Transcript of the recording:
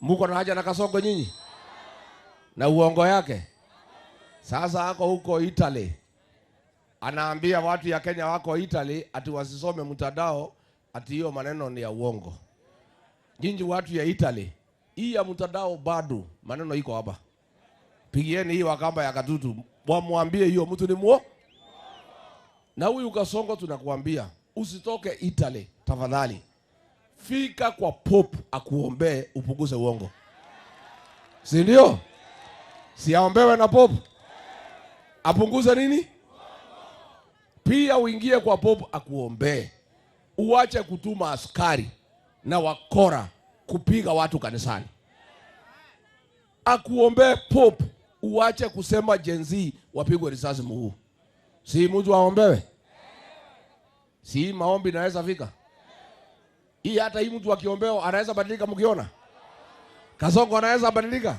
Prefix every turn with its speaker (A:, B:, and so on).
A: Muko na haja na Kasongo nyinyi na uongo yake? Sasa ako huko Italy, anaambia watu ya Kenya wako Italy ati wasisome mtandao, ati hiyo maneno ni ya uongo. Nyinyi watu ya Italy, hii ya mtandao bado maneno iko hapa. Pigieni hii Wakamba ya Katutu, mwambie hiyo mtu ni muo. Na huyu Kasongo tunakuambia usitoke Italy tafadhali. Fika kwa Pope akuombee upunguze uongo. Si ndio? Si aombewe na Pope apunguze nini? Pia uingie kwa Pope akuombee. Uache kutuma askari na wakora kupiga watu kanisani. Akuombee Pope, uache kusema Gen Z wapigwe risasi mguu. Si mtu aombewe? Si maombi naweza fika? Hii hata hii mtu akiombewa anaweza badilika mkiona? Kasongo anaweza badilika?